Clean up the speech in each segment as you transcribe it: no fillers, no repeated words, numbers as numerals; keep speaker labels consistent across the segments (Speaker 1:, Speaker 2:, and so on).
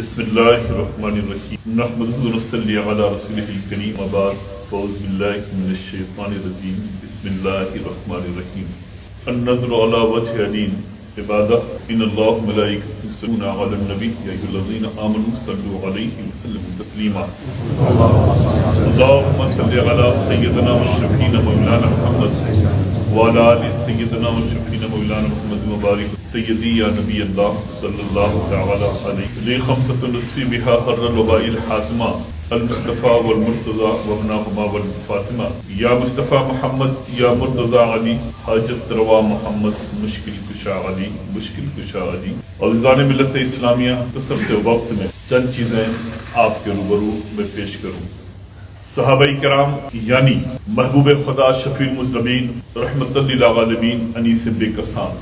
Speaker 1: بسم اللہ الرحمن الرحیم نحمدہ ونصلی علی رسولہ الکریم وبعد اعوذ باللہ من الشیطان الرجیم بسم اللہ الرحمن الرحیم النظر علی وجہ دین عبادہ ان اللہ ملائکۃ یصلون علی النبی یا ایھا الذین آمنوا صلوا علیہ وسلموا تسلیما اللہم صلی علی سیدنا وشفیعنا مولانا محمد وعلی آل سیدنا وشفیعنا مولانا محمد وبارک سیدی یا نبی اللہ صلی اللہ تعالی علیہ لی خمسۃ نصفی بہا حر الوباء الحاتمہ المصطفیٰ والمرتضیٰ وابناہما والفاطمہ یا مصطفیٰ محمد یا مرتضیٰ علی حاجت روا محمد مشکل کشا علی مشکل کشا علی عزیزان ملت اسلامیہ تصر سے وقت میں چند چیزیں آپ کے روبرو میں پیش کروں۔ صحابہ کرام یعنی محبوب خدا شفیع المذنبین رحمت للعالمین انیس بے کسان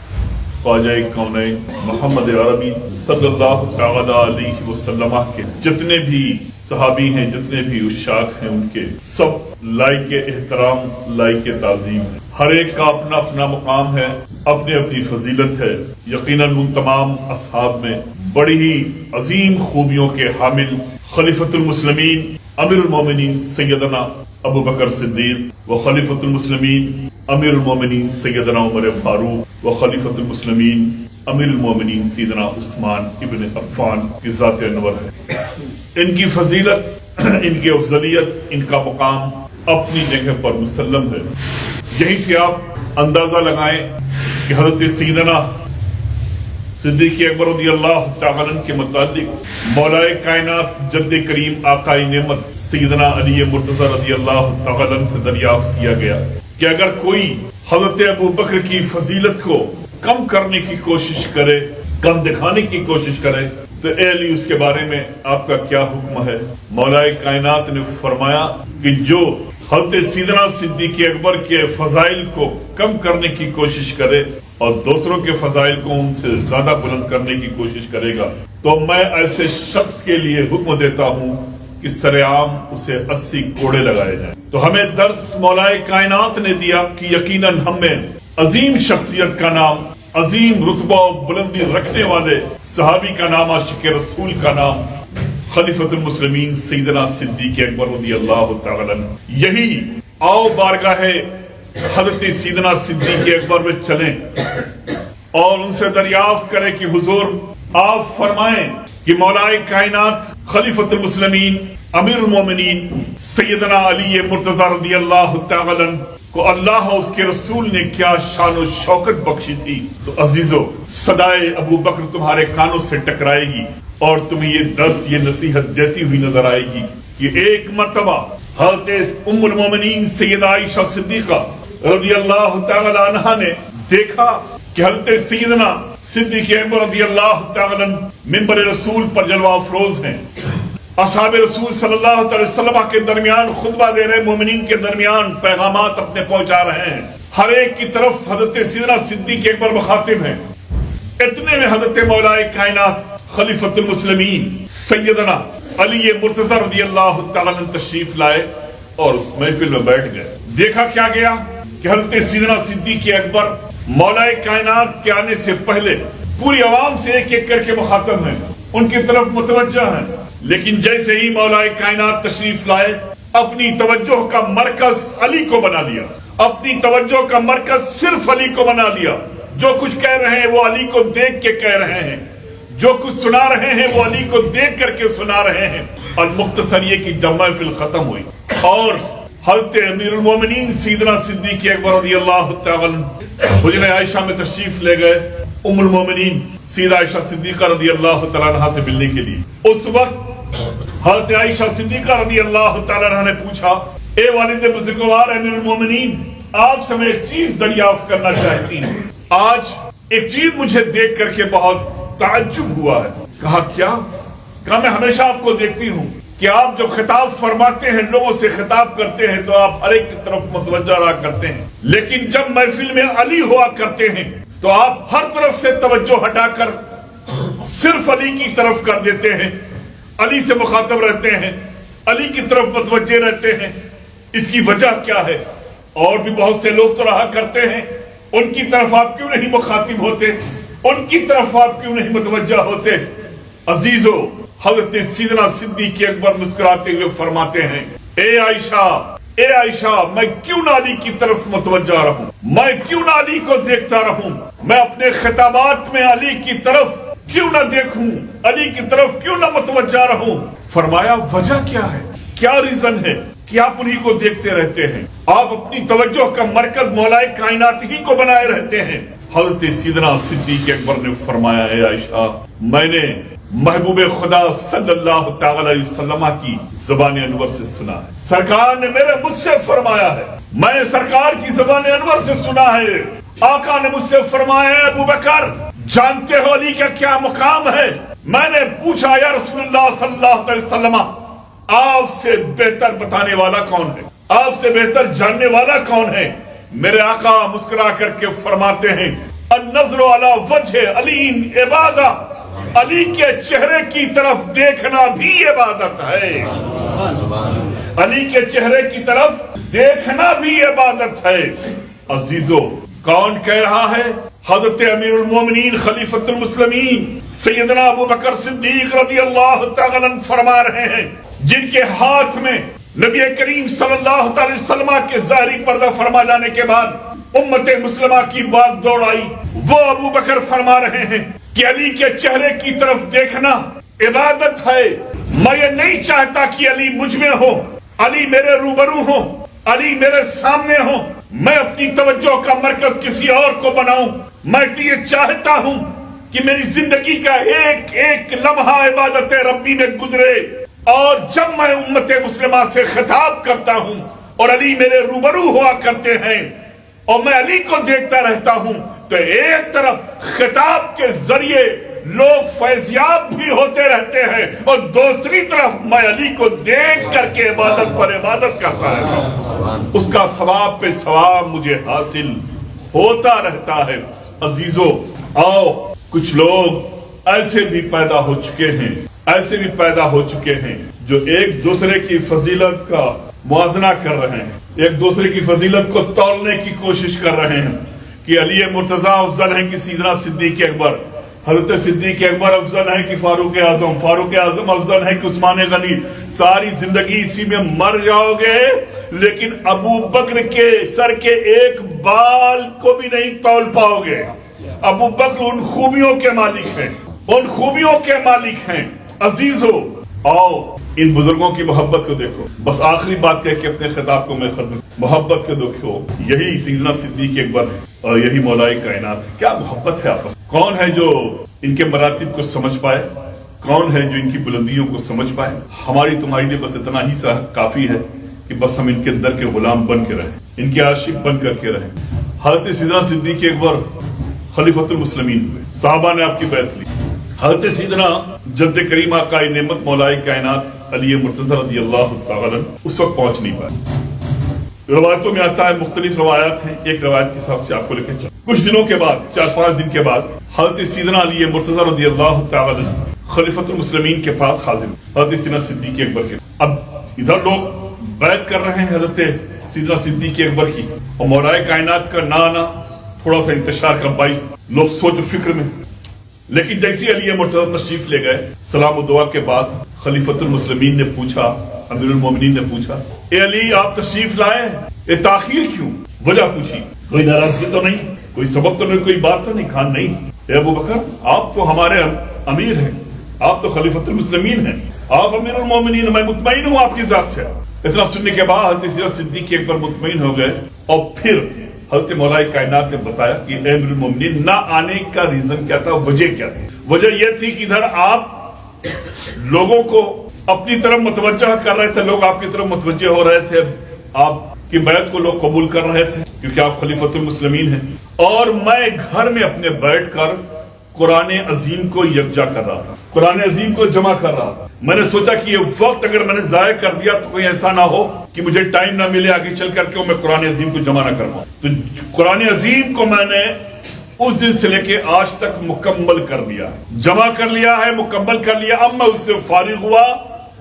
Speaker 1: خواجہ کونین محمد عربی صلی اللہ تعالی علیہ وسلم کے جتنے بھی صحابی ہیں، جتنے بھی عشاق ہیں، ان کے سب لائق احترام، لائق تعظیم ہے۔ ہر ایک کا اپنا اپنا مقام ہے، اپنی اپنی فضیلت ہے۔ یقیناً ان تمام اصحاب میں بڑی ہی عظیم خوبیوں کے حامل خلیفۃ المسلمین امیر المومنین سیدنا ابو بکر صدیق و خلیفۃ المسلمین امیر المومنین سیدنا عمر فاروق و خلیفۃ المسلمین امیر المومنین سیدنا عثمان ابن عفان کی ذات انور ہے۔ ان کی فضیلت، ان کی افضلیت، ان کا مقام اپنی جگہ پر مسلم ہے۔ یہیں سے آپ اندازہ لگائیں کہ حضرت سیدنا صدیق اکبر رضی اللہ تعالیٰ عنہ کے متعلق مولا کائنات جد کریم آقائے نعمت سیدنا علی مرتضی رضی اللہ تعالیٰ عنہ سے دریافت کیا گیا کہ اگر کوئی حضرت ابو بکر کی فضیلت کو کم کرنے کی کوشش کرے، کم دکھانے کی کوشش کرے تو اے علی اس کے بارے میں آپ کا کیا حکم ہے؟ مولا کائنات نے فرمایا کہ جو حضرت سیدنا صدیق اکبر کے فضائل کو کم کرنے کی کوشش کرے اور دوسروں کے فضائل کو ان سے زیادہ بلند کرنے کی کوشش کرے گا تو میں ایسے شخص کے لیے حکم دیتا ہوں کہ سر عام اسے 80 کوڑے لگائے جائیں۔ تو ہمیں درس مولا کائنات نے دیا کہ یقیناً ہمیں عظیم شخصیت کا نام، عظیم رتبہ و بلندی رکھنے والے صحابی کا نام، عاشق رسول کا نام خلیفۃ المسلمین سیدنا صدیق اکبر رضی اللہ تعالی عنہ۔ یہی آؤ بارگاہ حضرت سیدنا صدیق اکبر میں چلیں اور ان سے دریافت کریں کہ حضور آپ فرمائیں کہ مولا کائنات خلیفۃ المسلمین امیر المومنین سیدنا علی مرتضی رضی اللہ تعالی عنہ کو اللہ اور اس کے رسول نے کیا شان و شوکت بخشی تھی۔ تو عزیزو، صدائے ابو بکر تمہارے کانوں سے ٹکرائے گی اور تمہیں یہ درس، یہ نصیحت دیتی ہوئی نظر آئے گی کہ ایک مرتبہ حضرت ام المومنین سیدہ عائشہ صدیقہ رضی اللہ تعالی عنہا نے دیکھا کہ حضرت سیدنا صدیق اکبر رضی اللہ تعالی عنہ منبر رسول پر جلوہ افروز ہیں، اصحاب رسول صلی اللہ علیہ وسلم کے درمیان خطبہ دے رہے، مومنین کے درمیان پیغامات اپنے پہنچا رہے ہیں، ہر ایک کی طرف حضرت سیدنا صدیق اکبر مخاطب ہیں۔ اتنے میں حضرت مولا کائنات خلیفۃ المسلمین سیدنا علی مرتضی رضی اللہ تعالیٰ عنہ تشریف لائے اور اس محفل میں بیٹھ گئے۔ دیکھا کیا گیا کہ حضرت سیدنا صدیق اکبر مولا کائنات کے آنے سے پہلے پوری عوام سے ایک ایک کر کے مخاطب ہیں، ان کی طرف متوجہ ہیں، لیکن جیسے ہی مولا کائنات تشریف لائے اپنی توجہ کا مرکز علی کو بنا لیا، اپنی توجہ کا مرکز صرف علی کو بنا لیا۔ جو کچھ کہہ رہے ہیں وہ علی کو دیکھ کے کہہ رہے ہیں، جو کچھ سنا رہے ہیں وہ علی کو دیکھ کر کے سنا رہے ہیں۔ اور مختصر یہ کہ جب محفل ختم ہوئی اور حضرت امیر المومنین سیدنا صدیق اکبر رضی اللہ تعالی عنہ حجرہ عائشہ میں تشریف لے گئے ام المومنین سیدہ عائشہ صدیقہ رضی اللہ تعالی عنہ سے ملنے کے لیے، اس وقت حضرت عائشہ صدیقہ رضی اللہ تعالی عنہ نے پوچھا، اے والد بزرگوار امیر المومنین، آپ سے میں ایک چیز دریافت کرنا چاہتی ہوں۔ آج ایک چیز مجھے دیکھ کر کے بہت تعجب ہوا ہے۔ کہا کیا؟ کہا میں ہمیشہ آپ کو دیکھتی ہوں کہ آپ جب خطاب فرماتے ہیں، لوگوں سے خطاب کرتے ہیں تو آپ ہر ایک کی طرف متوجہ رہا کرتے ہیں، لیکن جب محفل میں علی ہوا کرتے ہیں تو آپ ہر طرف سے توجہ ہٹا کر صرف علی کی طرف کر دیتے ہیں، علی سے مخاطب رہتے ہیں، علی کی طرف متوجہ رہتے ہیں۔ اس کی وجہ کیا ہے؟ اور بھی بہت سے لوگ تو رہا کرتے ہیں، ان کی طرف آپ کیوں نہیں مخاطب ہوتے؟ ان کی طرف آپ کیوں نہیں متوجہ ہوتے؟ عزیزو، حضرت سیدنا صدیق اکبر مسکراتے ہوئے فرماتے ہیں، اے عائشہ میں کیوں نہ علی کی طرف متوجہ رہوں، میں کیوں نہ علی کو دیکھتا رہوں، میں اپنے خطابات میں علی کی طرف کیوں نہ دیکھوں، علی کی طرف کیوں نہ متوجہ رہوں؟ فرمایا وجہ کیا ہے، کیا ریزن ہے کہ آپ انہی کو دیکھتے رہتے ہیں، آپ اپنی توجہ کا مرکز مولا کائنات ہی کو بنائے رہتے ہیں؟ حضرت سیدنا صدیق اکبر نے فرمایا، اے عائشہ میں نے محبوب خدا صلی اللہ تعالی علیہ وسلم کی زبان انور سے سنا ہے، سرکار نے مجھ سے فرمایا ہے، میں نے سرکار کی زبان انور سے سنا ہے، آقا نے مجھ سے فرمایا ہے ابو بکر جانتے ہو علی کا کیا مقام ہے؟ میں نے پوچھا یا رسول اللہ صلی اللہ علیہ وسلم آپ سے بہتر بتانے والا کون ہے، آپ سے بہتر جاننے والا کون ہے؟ میرے آقا مسکرا کر کے فرماتے ہیں، النظر علی وجہ علی عبادہ، علی کے چہرے کی طرف دیکھنا بھی عبادت ہے، علی کے چہرے کی طرف دیکھنا بھی عبادت ہے۔ عزیزو کون کہہ رہا ہے؟ حضرت امیر المومنین خلیفۃ المسلمین سیدنا ابو بکر صدیق رضی اللہ تعالی عنہ فرما رہے ہیں، جن کے ہاتھ میں نبی کریم صلی اللہ علیہ وسلم کے ظاہری پردہ فرما جانے کے بعد امت مسلمہ کی بات دوڑ آئی، وہ ابو بکر فرما رہے ہیں کہ علی کے چہرے کی طرف دیکھنا عبادت ہے، میں یہ نہیں چاہتا کہ علی مجھ میں ہو، علی میرے روبرو ہو، علی میرے سامنے ہو، میں اپنی توجہ کا مرکز کسی اور کو بناؤں، میں یہ چاہتا ہوں کہ میری زندگی کا ایک ایک لمحہ عبادت ربی میں گزرے، اور جب میں امت مسلمہ سے خطاب کرتا ہوں اور علی میرے روبرو ہوا کرتے ہیں اور میں علی کو دیکھتا رہتا ہوں، تو ایک طرف خطاب کے ذریعے لوگ فیضیاب بھی ہوتے رہتے ہیں اور دوسری طرف میں علی کو دیکھ کر کے عبادت پر عبادت کرتا رہتا ہوں، اس کا ثواب پہ ثواب مجھے حاصل ہوتا رہتا ہے۔ عزیزو آؤ، کچھ لوگ ایسے بھی پیدا ہو چکے ہیں، ایسے بھی پیدا ہو چکے ہیں جو ایک دوسرے کی فضیلت کا موازنہ کر رہے ہیں، ایک دوسرے کی فضیلت کو تولنے کی کوشش کر رہے ہیں کہ علی مرتضیٰ افضل ہیں کہ سیدنا صدیق اکبر، حضرت صدیق اکبر افضل ہیں کہ فاروق اعظم، فاروق اعظم افضل ہیں کہ عثمان غنی، ساری زندگی اسی میں مر جاؤ گے لیکن ابو بکر کے سر کے ایک بال کو بھی نہیں تول پاؤ گے۔ ابو بکر ان خوبیوں کے مالک ہیں، ان خوبیوں کے مالک ہیں۔ عزیزو آؤ ان بزرگوں کی محبت کو دیکھو، بس آخری بات کہہ کے اپنے خطاب کو میں ختم، محبت کو دیکھو، یہی سیدنا صدیق اکبر ہے اور یہی مولا کائنات ہے، کیا محبت ہے آپس۔ کون ہے جو ان کے مراتب کو سمجھ پائے، کون ہے جو ان کی بلندیوں کو سمجھ پائے؟ ہماری تمہاری لیے بس اتنا ہی کافی ہے کہ بس ہم ان کے اندر کے غلام بن کے رہیں، ان کے عاشق بن کر کے رہیں۔ حضرت سیدنا صدیق اکبر خلیفۃ المسلمین ہوئے، صحابہ نے آپ کی بیعت لی، حضرت سیدنا جد کریم آقا نعمت مولا کائنات علی مرتضیٰ رضی اللہ تعالی عنہ اس وقت پہنچ نہیں پائے۔ روایتوں میں آتا ہے، مختلف روایات ہیں، ایک روایت کے حساب سے آپ کو لے کے چل، کچھ دنوں کے بعد، 4-5 دن کے بعد حضرت سیدنا علی مرتضیٰ رضی اللہ تعالی عنہ خلیفۃ المسلمین کے پاس حاضر، حضرت سیدنا صدیق اکبر کے۔ اب ادھر لوگ بیعت کر رہے ہیں حضرت سیدنا صدیق اکبر کی، اور مولا کائنات کا نانا تھوڑا سا انتشار کا باعث لوگ سوچ و فکر میں، لیکن جیسی علی مرتضیٰ تشریف لے گئے، سلام و دعا کے بعد خلیفۃ المسلمین نے پوچھا، امیر المومنین نے پوچھا، اے علی آپ تشریف لائے، اے تاخیر کیوں؟ وجہ پوچھی، کوئی ناراضگی تو نہیں، کوئی سبب تو نہیں، کوئی بات تو نہیں؟ کہا نہیں اے ابو بکر آپ تو ہمارے امیر ہیں، آپ تو خلیفۃ المسلمین ہیں، آپ امیر المومنین، میں مطمئن ہوں آپ کی ذات سے۔ اتنا سننے کے بعد حضرت صدیق اکبر مطمئن ہو گئے، اور پھر حضرت مولا کائنات نے بتایا کہ اے امیر المومنین نہ آنے کا ریزن کیا تھا، وجہ کیا تھی؟ وجہ یہ تھی کہ ادھر آپ لوگوں کو اپنی طرف متوجہ کر رہے تھے، لوگ آپ کی طرف متوجہ ہو رہے تھے، آپ کی بیعت کو لوگ قبول کر رہے تھے کیونکہ آپ خلیفۃ المسلمین ہیں، اور میں گھر میں اپنے بیٹھ کر قرآن عظیم کو یکجا کر رہا تھا، قرآن عظیم کو جمع کر رہا تھا۔ میں نے سوچا کہ یہ وقت اگر میں نے ضائع کر دیا تو کوئی ایسا نہ ہو کہ مجھے ٹائم نہ ملے آگے چل کر کے میں قرآن عظیم کو جمع نہ کر پاؤں، تو قرآن عظیم کو میں نے اس دن سے لے کے آج تک مکمل کر لیا، جمع کر لیا ہے، مکمل کر لیا۔ اب میں اس سے فارغ ہوا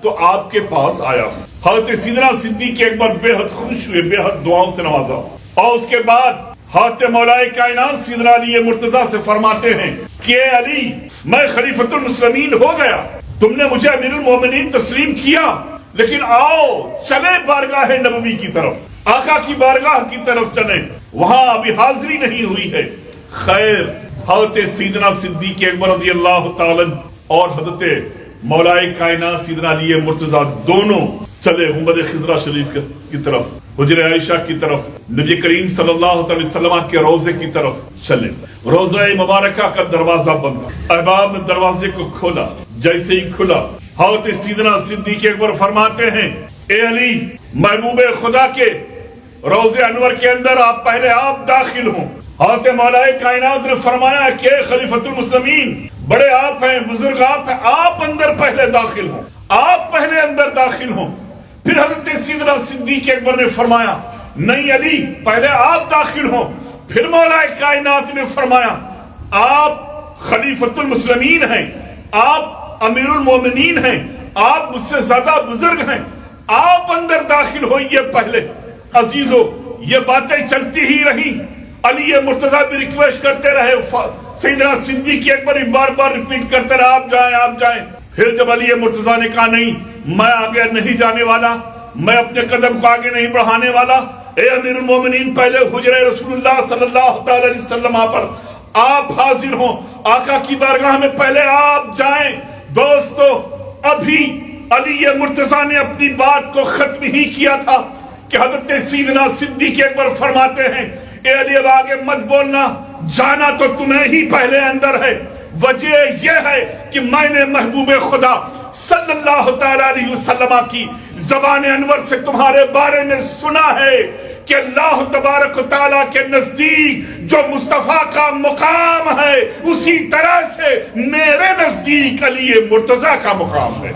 Speaker 1: تو آپ کے پاس آیا ہوں۔ حضرت سیدنا صدیق اکبر بے حد خوش ہوئے، بے حد دعاؤں سے نوازا، اور اس کے بعد حضرت مولا کائنات سیدنا علی مرتضیٰ سے فرماتے ہیں کہ اے علی میں خلیفۃ المسلمین ہو گیا، تم نے مجھے امیرُ المومنین تسلیم کیا، لیکن آؤ چلے بارگاہ نبوی کی طرف، آقا کی بارگاہ کی طرف چلیں، وہاں ابھی حاضری نہیں ہوئی ہے۔ خیر، حضرت سیدنا صدیق اکبر رضی اللہ تعالیٰ اور حضرت مولائے کائنات سیدنا علی مرتضیٰ دونوں چلے گنبد خضرا شریف کی طرف، حجر عائشہ کی طرف، نبی کریم صلی اللہ علیہ وسلم کے روضے کی طرف چلے۔ روضہ مبارکہ کا دروازہ بند، احباب نے دروازے کو کھولا، جیسے ہی کھلا حضرت سیدنا صدیق اکبر فرماتے ہیں، اے علی، محبوب خدا کے روضے انور کے اندر آپ پہلے آپ داخل ہوں۔ حضرت مولا کائنات نے فرمایا کہ خلیفۃ المسلمین، بڑے آپ ہیں، بزرگ آپ ہیں، آپ اندر پہلے داخل ہوں، آپ پہلے اندر داخل ہوں۔ پھر حضرت سیدنا صدیق اکبر نے فرمایا، نہیں علی، پہلے آپ داخل ہوں۔ پھر مولا کائنات نے فرمایا، آپ خلیفۃ المسلمین ہیں، آپ امیر المومنین ہیں، آپ مجھ سے زیادہ بزرگ ہیں، آپ اندر داخل ہوئیے پہلے۔ عزیزو، یہ باتیں چلتی ہی رہی، علی مرتضیٰ بھی ریکویسٹ کرتے رہے، سیدنا صدیق اکبر بار بار ریپیٹ کرتے رہے، آپ جائیں آپ جائیں۔ پھر جب علی مرتضیٰ نے کہا نہیں، میں آگے نہیں جانے والا، میں اپنے قدم کو آگے نہیں بڑھانے والا، اے امیر المومنین، پہلے حجرہ رسول اللہ صلی اللہ علیہ وسلم پر آپ حاضر ہوں، آقا کی بارگاہ میں پہلے آپ جائیں۔ دوستو، ابھی علی مرتضیٰ نے اپنی بات کو ختم ہی کیا تھا کہ حضرت سیدنا صدیق اکبر فرماتے ہیں، اے علی اب آگے مت بولنا، جانا تو تمہیں ہی پہلے اندر ہے۔ وجہ یہ ہے کہ میں نے محبوب خدا صلی اللہ تعالیٰ علیہ وسلم کی زبان انور سے تمہارے بارے میں سنا ہے کہ اللہ تبارک و تعالیٰ کے نزدیک جو مصطفیٰ کا مقام ہے، اسی طرح سے میرے نزدیک علی مرتضیٰ کا مقام ہے۔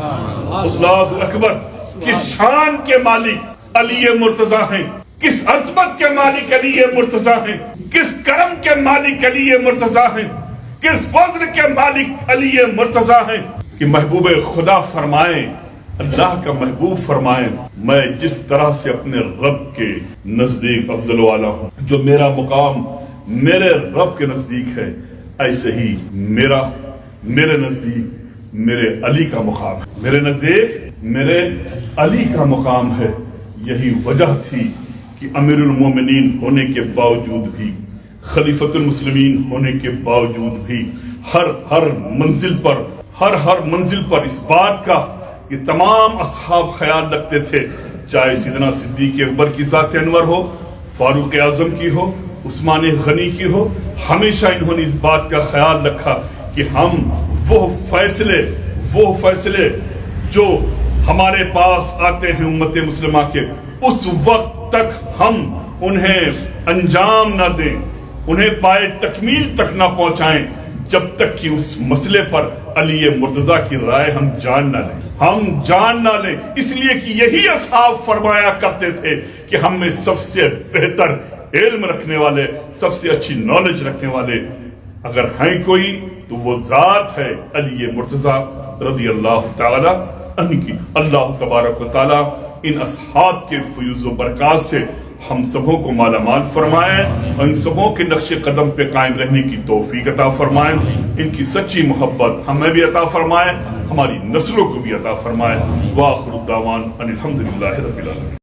Speaker 1: اللہ اکبر! کس شان کے مالک علی مرتضیٰ ہیں، کس عظمت کے مالک علی مرتضیٰ ہیں، کس کرم کے مالک علی مرتضیٰ ہیں، کس فضل کے مالک علی مرتضیٰ ہیں کہ محبوب خدا فرمائیں، اللہ کا محبوب فرمائیں، میں جس طرح سے اپنے رب کے نزدیک افضل والا ہوں، جو میرا مقام میرے رب کے نزدیک ہے، ایسے ہی میرے نزدیک میرے علی کا مقام ہے، میرے نزدیک میرے علی کا مقام ہے۔ یہی وجہ تھی کہ امیر المومنین ہونے کے باوجود بھی، خلیفۃ المسلمین ہونے کے باوجود بھی، ہر منزل پر اس بات کا کہ تمام اصحاب خیال رکھتے تھے، چاہے سیدنا صدیق اکبر کی ذات انور ہو، فاروق اعظم کی ہو، عثمان غنی کی ہو، ہمیشہ انہوں نے اس بات کا خیال رکھا کہ ہم وہ فیصلے جو ہمارے پاس آتے ہیں امت مسلمہ کے، اس وقت تک ہم انہیں انجام نہ دیں، انہیں پائے تکمیل تک نہ پہنچائیں، جب تک کہ اس مسئلے پر علی مرتضیٰ کی رائے ہم جان نہ لیں۔ اس لیے کہ یہی اصحاب فرمایا کرتے تھے کہ ہم میں سب سے بہتر علم رکھنے والے، سب سے اچھی نالج رکھنے والے اگر ہیں کوئی تو وہ ذات ہے علی مرتضیٰ رضی اللہ تعالی عنہ کی۔ اللہ تبارک و تعالی ان اصحاب کے فیوز و برکات سے ہم سبوں کو مالا مال فرمائیں، ان سبوں کے نقش قدم پہ قائم رہنے کی توفیق عطا فرمائیں، ان کی سچی محبت ہمیں بھی عطا فرمائیں، ہماری نسلوں کو بھی عطا فرمائیں۔ وآخر الدعوان ان الحمدللہ رب العالمین۔